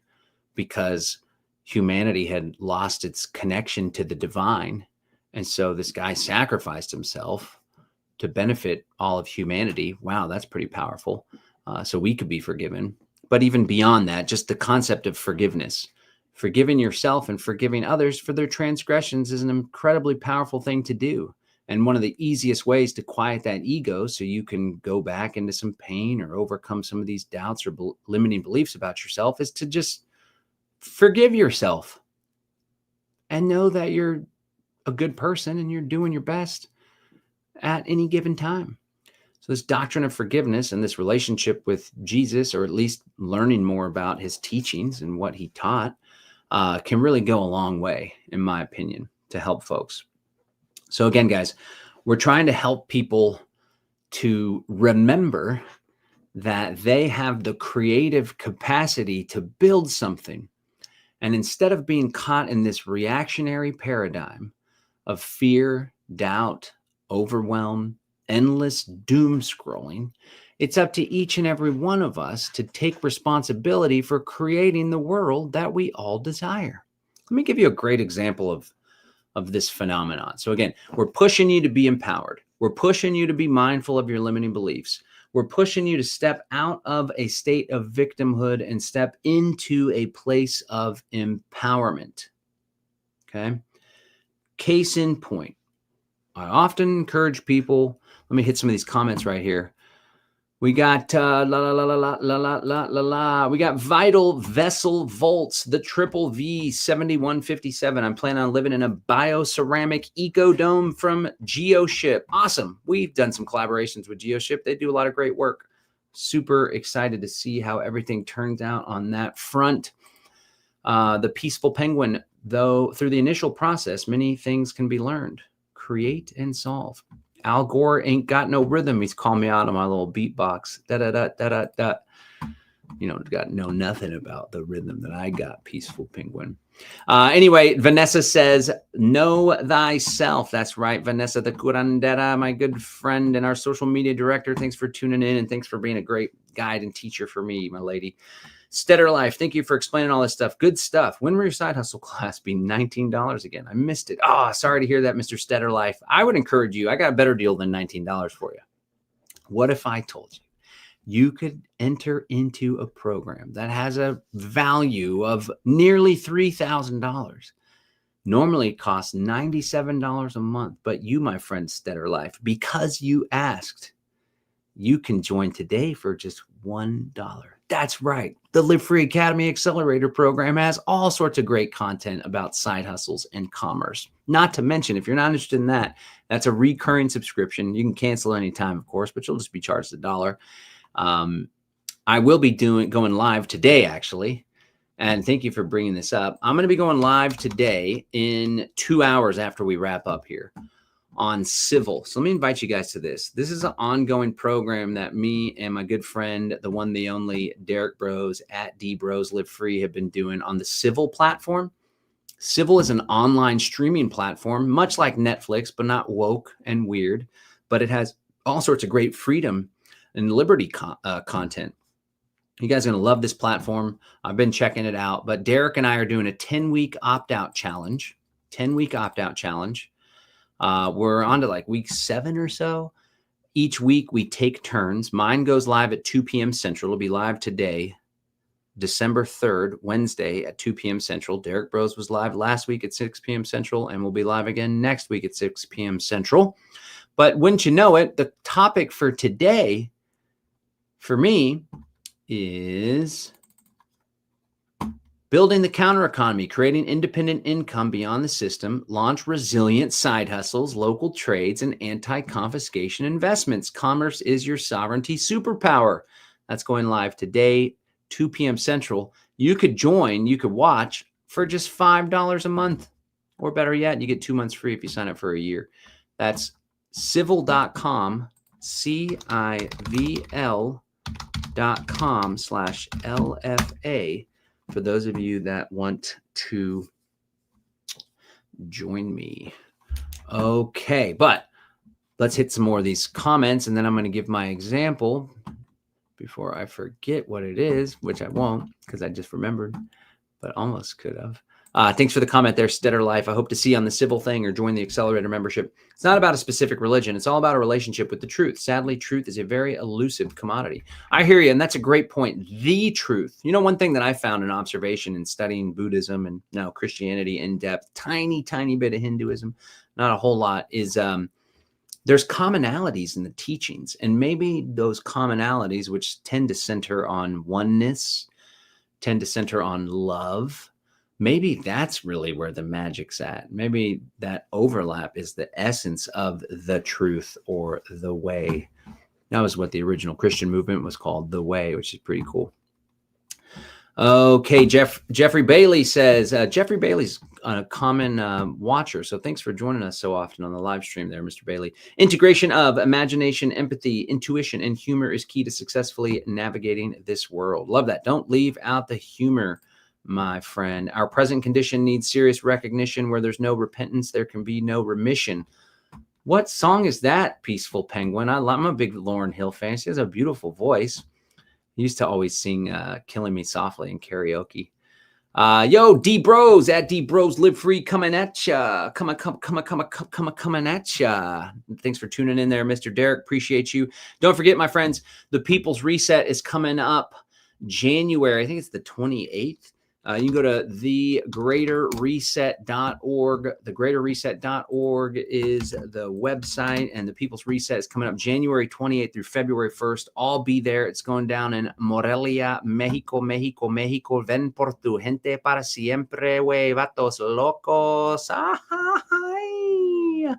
Speaker 1: because humanity had lost its connection to the divine. And so this guy sacrificed himself to benefit all of humanity. Wow, that's pretty powerful. So we could be forgiven. But even beyond that, just the concept of forgiveness, forgiving yourself and forgiving others for their transgressions, is an incredibly powerful thing to do. And one of the easiest ways to quiet that ego so you can go back into some pain or overcome some of these doubts or limiting beliefs about yourself is to just forgive yourself and know that you're a good person and you're doing your best at any given time. So this doctrine of forgiveness and this relationship with Jesus, or at least learning more about his teachings and what he taught, can really go a long way, in my opinion, to help folks. So again, guys, we're trying to help people to remember that they have the creative capacity to build something. And instead of being caught in this reactionary paradigm of fear, doubt, overwhelm, endless doom scrolling, it's up to each and every one of us to take responsibility for creating the world that we all desire. Let me give you a great example of this phenomenon. So again, we're pushing you to be empowered. We're pushing you to be mindful of your limiting beliefs. We're pushing you to step out of a state of victimhood and step into a place of empowerment. Okay. Case in point, I often encourage people. Let me hit some of these comments right here. We got we got Vital Vessel Volts, the triple V 7157. I'm planning on living in a bioceramic ecodome from GeoShip. Awesome. We've done some collaborations with GeoShip. They do a lot of great work. Super excited to see how everything turns out on that front. The Peaceful Penguin, though, through the initial process, many things can be learned. Create and solve. Al Gore ain't got no rhythm. He's calling me out on my little beatbox. Da-da-da-da-da-da. You know, got know nothing about the rhythm that I got, Peaceful Penguin. Anyway, Vanessa says, know thyself. That's right, Vanessa the Curandera, my good friend and our social media director. Thanks for tuning in, and thanks for being a great guide and teacher for me, my lady. Stetter Life, thank you for explaining all this stuff. Good stuff. When will your side hustle class be $19 again? I missed it. Oh, sorry to hear that, Mr. Stetter Life. I would encourage you. I got a better deal than $19 for you. What if I told you you could enter into a program that has a value of nearly $3,000? Normally it costs $97 a month, but you, my friend Stetter Life, because you asked, you can join today for just $1. That's right. The Live Free Academy Accelerator program has all sorts of great content about side hustles and commerce. Not to mention, if you're not interested in that, that's a recurring subscription. You can cancel anytime, of course, but you'll just be charged $1. I will be going live today, actually. And thank you for bringing this up. I'm going to be going live today in 2 hours after we wrap up here on civil. So let me invite you guys to this. This is an ongoing program that me and my good friend, the one, the only Derek Bros at D Bros Live Free, have been doing on the Civil platform. Civil is an online streaming platform, much like Netflix, but not woke and weird, but it has all sorts of great freedom and liberty content. You guys are going to love this platform. I've been checking it out, but Derek and I are doing a 10-week opt-out challenge, 10-week opt-out challenge. We're on to like week 7 or so. Each week we take turns. Mine goes live at 2 p.m. Central. It'll be live today, December 3rd, Wednesday at 2 p.m. Central. Derek Bros was live last week at 6 p.m. Central, and we'll be live again next week at 6 p.m. Central. But wouldn't you know it, the topic for today for me is building the counter economy, creating independent income beyond the system, launch resilient side hustles, local trades, and anti-confiscation investments. Commerce is your sovereignty superpower. That's going live today, 2 p.m. Central. You could join, you could watch for just $5 a month. Or better yet, you get 2 months free if you sign up for a year. That's civil.com, civl.com/LFA. For those of you that want to join me. Okay, but let's hit some more of these comments, and then I'm going to give my example before I forget what it is, which I won't because I just remembered, but almost could have. Thanks for the comment there, Stetter Life. I hope to see you on the Civil thing or join the Accelerator membership. It's not about a specific religion. It's all about a relationship with the truth. Sadly, truth is a very elusive commodity. I hear you, and that's a great point. The truth. You know, one thing that I found in observation in studying Buddhism and now Christianity in depth, tiny bit of Hinduism, not a whole lot, is there's commonalities in the teachings. And maybe those commonalities, which tend to center on oneness, tend to center on love, maybe that's really where the magic's at. Maybe that overlap is the essence of the truth or the way. That was what the original Christian movement was called, the way, which is pretty cool. Okay, Jeffrey Bailey says, Jeffrey Bailey's a common watcher, so thanks for joining us so often on the live stream there, Mr. Bailey. Integration of imagination, empathy, intuition, and humor is key to successfully navigating this world. Love that. Don't leave out the humor, my friend. Our present condition needs serious recognition. Where there's no repentance, there can be no remission. What song is that, Peaceful Penguin? I'm a big Lauryn Hill fan. She has a beautiful voice. He used to always sing Killing Me Softly in karaoke. Yo, D Bros at D Bros Live Free coming at ya. Coming at ya. Thanks for tuning in there, Mr. Derek. Appreciate you. Don't forget, my friends, the People's Reset is coming up January. I think it's the 28th. You can go to thegreaterreset.org. Thegreaterreset.org is the website, and the People's Reset is coming up January 28th through February 1st. I'll be there. It's going down in Morelia, Mexico. Ven por tu gente para siempre, wey, vatos locos. Ay.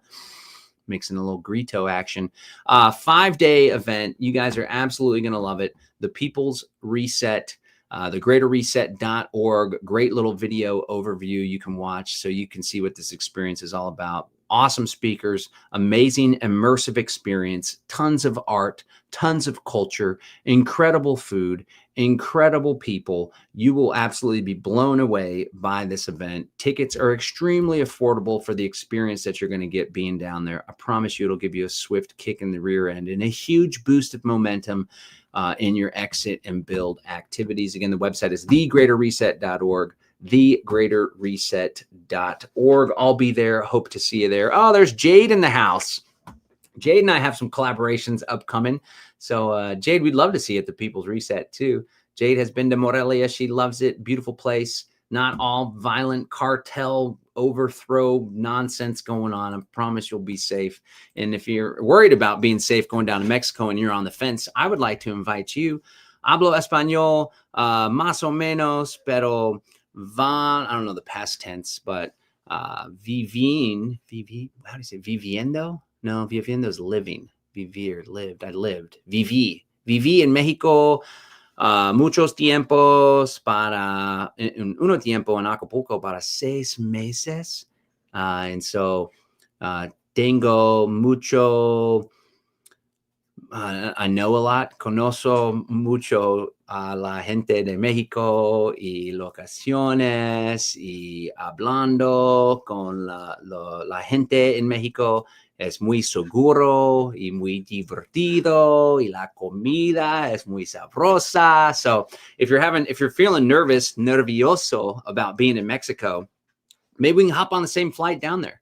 Speaker 1: Mixing a little grito action. 5-day event. You guys are absolutely going to love it. The People's Reset. Thegreaterreset.org. Great little video overview you can watch so you can see what this experience is all about. Awesome speakers, amazing immersive experience, tons of art, tons of culture, incredible food, incredible people. You will absolutely be blown away by this event. Tickets are extremely affordable for the experience that you're going to get being down there. I promise you it'll give you a swift kick in the rear end and a huge boost of momentum in your exit and build activities. Again, the website is thegreaterreset.org, thegreaterreset.org. I'll be there. Hope to see you there. Oh, there's Jade in the house. Jade and I have some collaborations upcoming. So Jade, we'd love to see you at the People's Reset too. Jade has been to Morelia. She loves it. Beautiful place. Not all violent cartel overthrow nonsense going on. I promise you'll be safe. And if you're worried about being safe going down to Mexico and you're on the fence, I would like to invite you. Hablo español, más o menos, pero van, I don't know the past tense, but how do you say viviendo? No, viviendo is living. Vivir, lived. I lived. Viví en Mexico. Muchos tiempos para uno tiempo en Acapulco para 6 meses. And so tengo mucho, I know a lot, conozco mucho a la gente de México y locaciones y hablando con la gente en México. Es muy seguro y muy divertido y la comida es muy sabrosa. So if you're feeling nervioso about being in Mexico, maybe we can hop on the same flight down there.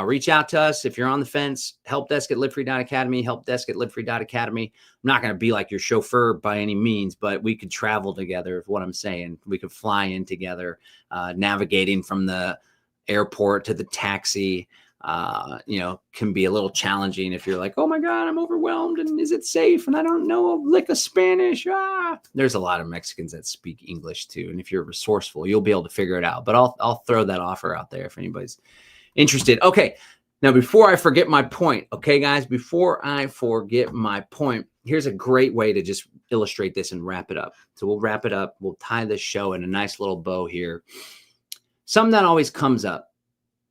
Speaker 1: Reach out to us if you're on the fence. Helpdesk at livefree.academy, helpdesk at livefree.academy. I'm not going to be like your chauffeur by any means, but we could travel together is what I'm saying. We could fly in together, navigating from the airport to the taxi. Can be a little challenging if you're like, oh my God, I'm overwhelmed. And is it safe? And I don't know a lick of Spanish. There's a lot of Mexicans that speak English too. And if you're resourceful, you'll be able to figure it out. But I'll throw that offer out there if anybody's interested. Okay. Now, before I forget my point, okay, guys, before I forget my point, here's a great way to just illustrate this and wrap it up. So we'll wrap it up. We'll tie this show in a nice little bow here. Something that always comes up.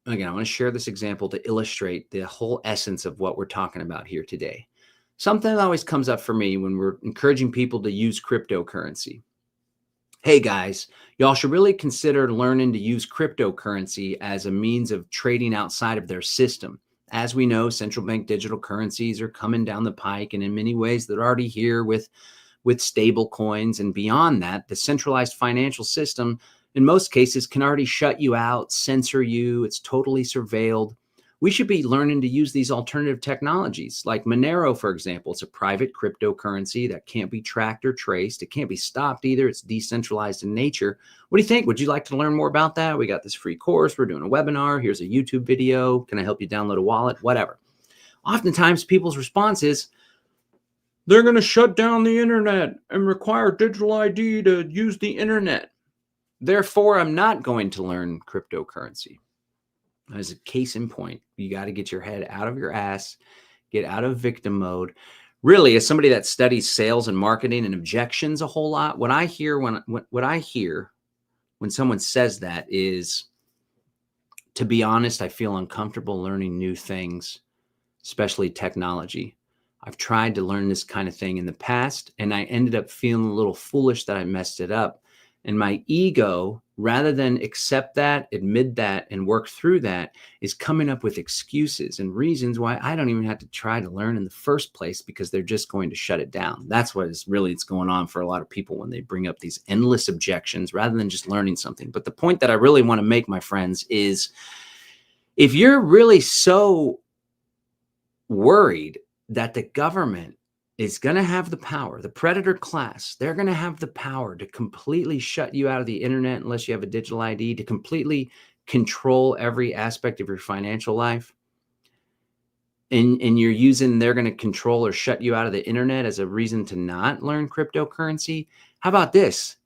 Speaker 1: Again, I want to share this example to illustrate the whole essence of what we're talking about here today. Something that always comes up for me when we're encouraging people to use cryptocurrency. Hey guys, y'all should really consider learning to use cryptocurrency as a means of trading outside of their system. As we know, central bank digital currencies are coming down the pike, and in many ways they're already here with stable coins. And beyond that, the centralized financial system in most cases can already shut you out, censor you. It's totally surveilled. We should be learning to use these alternative technologies like Monero, for example. It's a private cryptocurrency that can't be tracked or traced. It can't be stopped either. It's decentralized in nature. What do you think? Would you like to learn more about that? We got this free course. We're doing a webinar. Here's a YouTube video. Can I help you download a wallet? Whatever. Oftentimes people's response is, they're going to shut down the internet and require digital ID to use the internet. Therefore, I'm not going to learn cryptocurrency. As a case in point, you got to get your head out of your ass, get out of victim mode. Really, as somebody that studies sales and marketing and objections a whole lot, what I hear when someone says that is, to be honest, I feel uncomfortable learning new things, especially technology. I've tried to learn this kind of thing in the past, and I ended up feeling a little foolish that I messed it up. And my ego, rather than accept that, admit that, and work through that, is coming up with excuses and reasons why I don't even have to try to learn in the first place, because they're just going to shut it down. That's what is really it's going on for a lot of people when they bring up these endless objections rather than just learning something. But the point that I really want to make, my friends, is if you're really so worried that the government is going to have the power, the predator class, they're going to have the power to completely shut you out of the internet unless you have a digital ID, to completely control every aspect of your financial life. And they're going to control or shut you out of the internet as a reason to not learn cryptocurrency. How about this?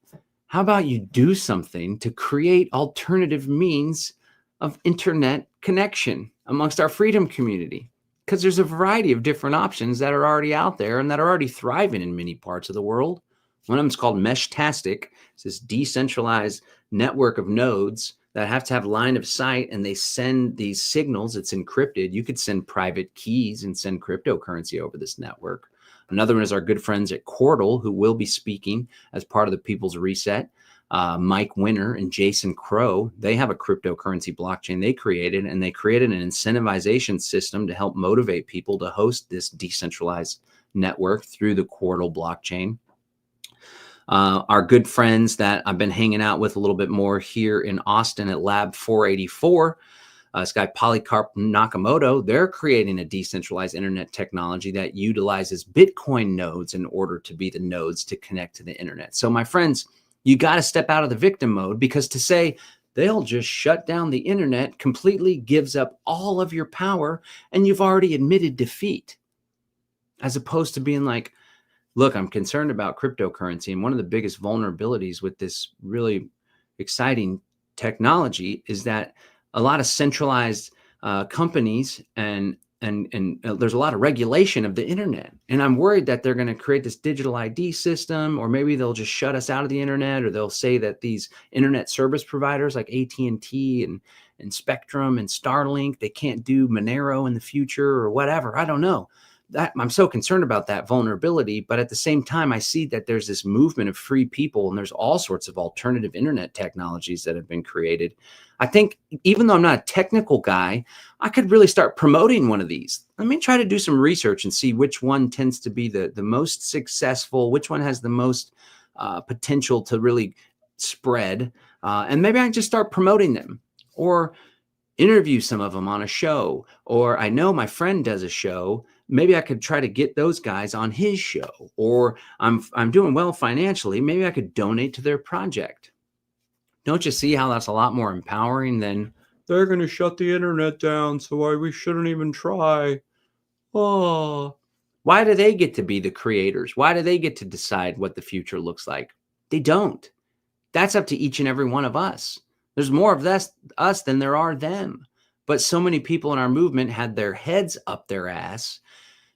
Speaker 1: How about you do something to create alternative means of internet connection amongst our freedom community? Because there's a variety of different options that are already out there and that are already thriving in many parts of the world. One of them is called Meshtastic. It's this decentralized network of nodes that have to have line of sight, and they send these signals. It's encrypted. You could send private keys and send cryptocurrency over this network. Another one is our good friends at Cordel, who will be speaking as part of the People's Reset. Mike Winner and Jason Crow, they have a cryptocurrency blockchain they created, and they created an incentivization system to help motivate people to host this decentralized network through the Cordel blockchain. Our good friends that I've been hanging out with a little bit more here in Austin at Lab 484, this guy Polycarp Nakamoto, they're creating a decentralized internet technology that utilizes Bitcoin nodes in order to be the nodes to connect to the internet. So my friends, you got to step out of the victim mode, because to say they'll just shut down the internet completely gives up all of your power, and you've already admitted defeat. As opposed to being like, look, I'm concerned about cryptocurrency, and one of the biggest vulnerabilities with this really exciting technology is that a lot of centralized companies and there's a lot of regulation of the internet. And I'm worried that they're going to create this digital ID system, or maybe they'll just shut us out of the internet, or they'll say that these internet service providers like AT&T and Spectrum and Starlink, they can't do Monero in the future or whatever. I don't know. I'm so concerned about that vulnerability, but at the same time, I see that there's this movement of free people, and there's all sorts of alternative internet technologies that have been created. I think even though I'm not a technical guy, I could really start promoting one of these. Let me try to do some research and see which one tends to be the most successful, which one has the most potential to really spread. And maybe I can just start promoting them, or interview some of them on a show. Or I know my friend does a show. Maybe I could try to get those guys on his show. Or I'm doing well financially. Maybe I could donate to their project. Don't you see how that's a lot more empowering than they're going to shut the internet down, so we shouldn't even try? Oh, why do they get to be the creators? Why do they get to decide what the future looks like? They don't. That's up to each and every one of us. There's more of us than there are them. But so many people in our movement had their heads up their ass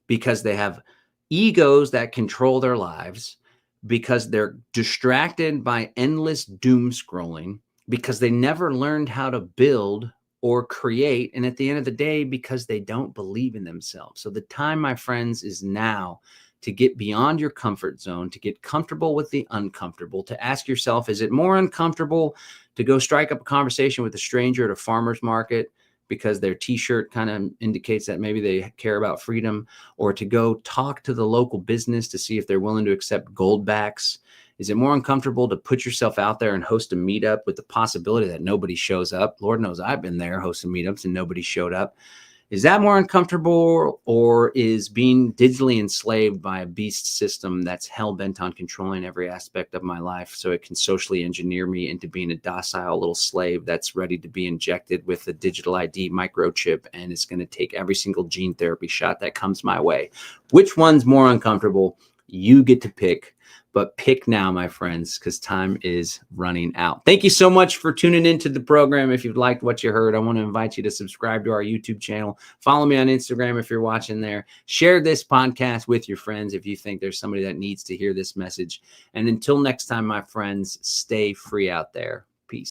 Speaker 1: because they have egos that control their lives, because they're distracted by endless doom scrolling, because they never learned how to build or create. And at the end of the day, because they don't believe in themselves. So the time, my friends, is now to get beyond your comfort zone, to get comfortable with the uncomfortable, to ask yourself, is it more uncomfortable to go strike up a conversation with a stranger at a farmer's market because their t-shirt kind of indicates that maybe they care about freedom, or to go talk to the local business to see if they're willing to accept gold backs? Is it more uncomfortable to put yourself out there and host a meetup with the possibility that nobody shows up? Lord knows I've been there hosting meetups and nobody showed up. Is that more uncomfortable, or is being digitally enslaved by a beast system that's hell-bent on controlling every aspect of my life so it can socially engineer me into being a docile little slave that's ready to be injected with a digital ID microchip, and it's going to take every single gene therapy shot that comes my way? Which one's more uncomfortable? You get to pick, but pick now, my friends, because time is running out. Thank you so much for tuning into the program. If you've liked what you heard, I want to invite you to subscribe to our YouTube channel. Follow me on Instagram if you're watching there. Share this podcast with your friends if you think there's somebody that needs to hear this message. And until next time, my friends, stay free out there. Peace.